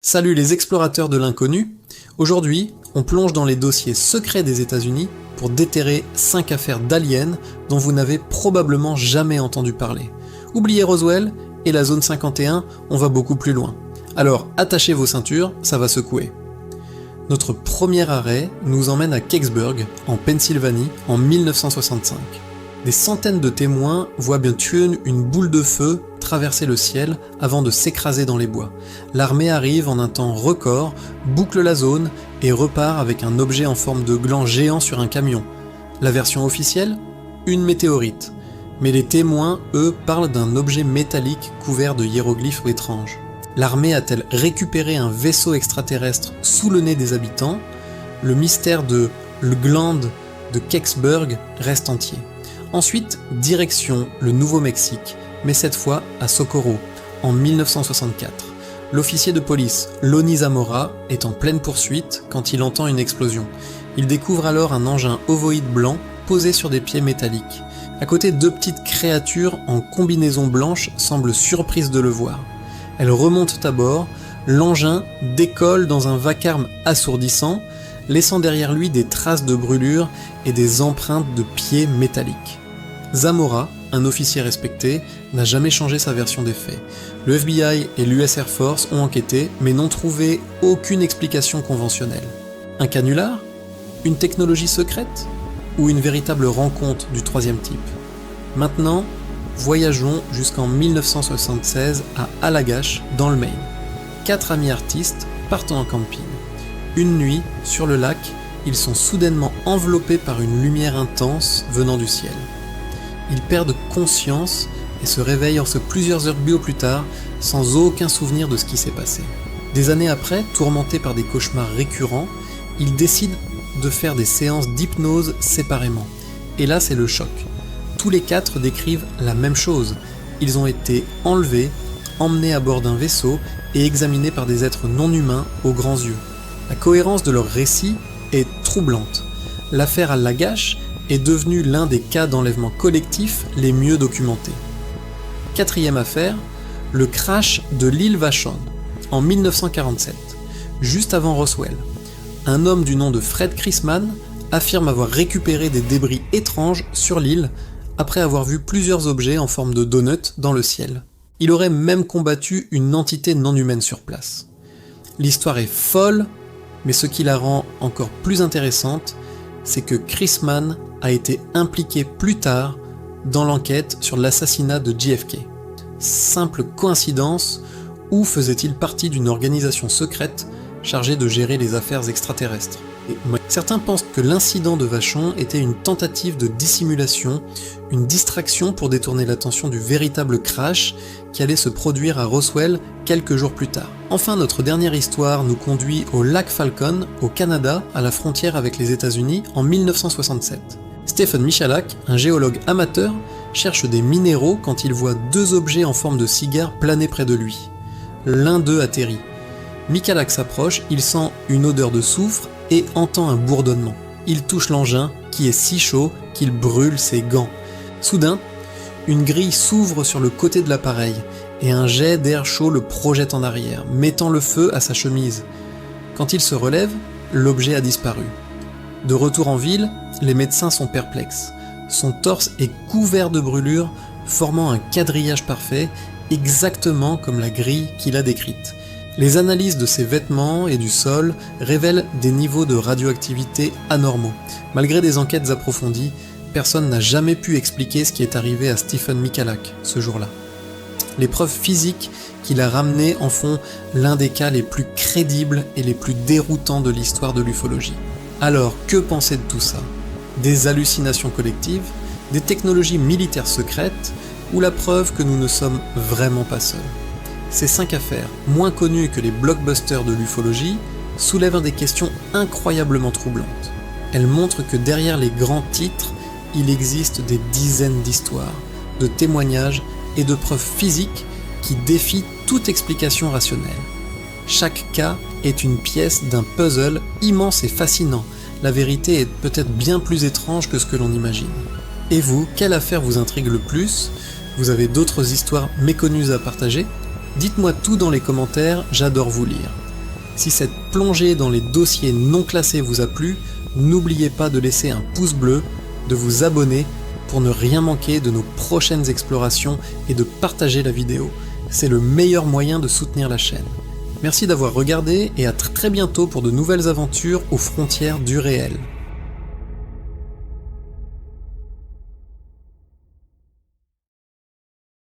Salut les explorateurs de l'inconnu. Aujourd'hui, on plonge dans les dossiers secrets des États-Unis pour déterrer 5 affaires d'aliens dont vous n'avez probablement jamais entendu parler. Oubliez Roswell et la zone 51, on va beaucoup plus loin. Alors attachez vos ceintures, ça va secouer. Notre premier arrêt nous emmène à Kecksburg, en Pennsylvanie, en 1965. Des centaines de témoins voient bien une boule de feu traverser le ciel avant de s'écraser dans les bois. L'armée arrive en un temps record, boucle la zone et repart avec un objet en forme de gland géant sur un camion. La version officielle ? Une météorite. Mais les témoins, eux, parlent d'un objet métallique couvert de hiéroglyphes étranges. L'armée a-t-elle récupéré un vaisseau extraterrestre sous le nez des habitants ? Le mystère de le gland de Kecksburg reste entier. Ensuite, direction le Nouveau-Mexique, mais cette fois à Socorro, en 1964. L'officier de police, Lonnie Zamora, est en pleine poursuite quand il entend une explosion. Il découvre alors un engin ovoïde blanc posé sur des pieds métalliques. À côté, 2 petites créatures en combinaison blanche semblent surprises de le voir. Elles remontent à bord, l'engin décolle dans un vacarme assourdissant, laissant derrière lui des traces de brûlure et des empreintes de pieds métalliques. Zamora, un officier respecté, n'a jamais changé sa version des faits. Le FBI et l'US Air Force ont enquêté, mais n'ont trouvé aucune explication conventionnelle. Un canular ? Une technologie secrète ? Ou une véritable rencontre du troisième type ? Maintenant, voyageons jusqu'en 1976 à Allagash, dans le Maine. 4 amis artistes partent en camping. Une nuit, sur le lac, ils sont soudainement enveloppés par une lumière intense venant du ciel. Ils perdent conscience et se réveillent plusieurs heures bio plus tard, sans aucun souvenir de ce qui s'est passé. Des années après, tourmentés par des cauchemars récurrents, ils décident de faire des séances d'hypnose séparément. Et là, c'est le choc. Tous les 4 décrivent la même chose. Ils ont été enlevés, emmenés à bord d'un vaisseau et examinés par des êtres non humains aux grands yeux. La cohérence de leur récit est troublante. L'affaire Allagash est devenue l'un des cas d'enlèvement collectif les mieux documentés. 4e affaire, le crash de l'île Vashon, en 1947, juste avant Roswell. Un homme du nom de Fred Chrisman affirme avoir récupéré des débris étranges sur l'île après avoir vu plusieurs objets en forme de donut dans le ciel. Il aurait même combattu une entité non humaine sur place. L'histoire est folle, mais ce qui la rend encore plus intéressante, c'est que Chrisman a été impliqué plus tard dans l'enquête sur l'assassinat de JFK. Simple coïncidence, ou faisait-il partie d'une organisation secrète chargée de gérer les affaires extraterrestres ? Certains pensent que l'incident de Vashon était une tentative de dissimulation, une distraction pour détourner l'attention du véritable crash qui allait se produire à Roswell quelques jours plus tard. Enfin, notre dernière histoire nous conduit au lac Falcon, au Canada, à la frontière avec les États-Unis, en 1967. Stephen Michalak, un géologue amateur, cherche des minéraux quand il voit 2 objets en forme de cigare planer près de lui. L'un d'eux atterrit. Michalak s'approche, il sent une odeur de soufre et entend un bourdonnement. Il touche l'engin, qui est si chaud qu'il brûle ses gants. Soudain, une grille s'ouvre sur le côté de l'appareil, et un jet d'air chaud le projette en arrière, mettant le feu à sa chemise. Quand il se relève, l'objet a disparu. De retour en ville, les médecins sont perplexes. Son torse est couvert de brûlures, formant un quadrillage parfait, exactement comme la grille qu'il a décrite. Les analyses de ses vêtements et du sol révèlent des niveaux de radioactivité anormaux. Malgré des enquêtes approfondies, personne n'a jamais pu expliquer ce qui est arrivé à Stephen Michalak ce jour-là. Les preuves physiques qu'il a ramenées en font l'un des cas les plus crédibles et les plus déroutants de l'histoire de l'ufologie. Alors, que penser de tout ça ? Des hallucinations collectives, des technologies militaires secrètes, ou la preuve que nous ne sommes vraiment pas seuls ? Ces 5 affaires, moins connues que les blockbusters de l'ufologie, soulèvent des questions incroyablement troublantes. Elles montrent que derrière les grands titres, il existe des dizaines d'histoires, de témoignages et de preuves physiques qui défient toute explication rationnelle. Chaque cas est une pièce d'un puzzle immense et fascinant. La vérité est peut-être bien plus étrange que ce que l'on imagine. Et vous, quelle affaire vous intrigue le plus ? Vous avez d'autres histoires méconnues à partager ? Dites-moi tout dans les commentaires, j'adore vous lire. Si cette plongée dans les dossiers non classés vous a plu, n'oubliez pas de laisser un pouce bleu, de vous abonner pour ne rien manquer de nos prochaines explorations et de partager la vidéo. C'est le meilleur moyen de soutenir la chaîne. Merci d'avoir regardé et à très bientôt pour de nouvelles aventures aux frontières du réel.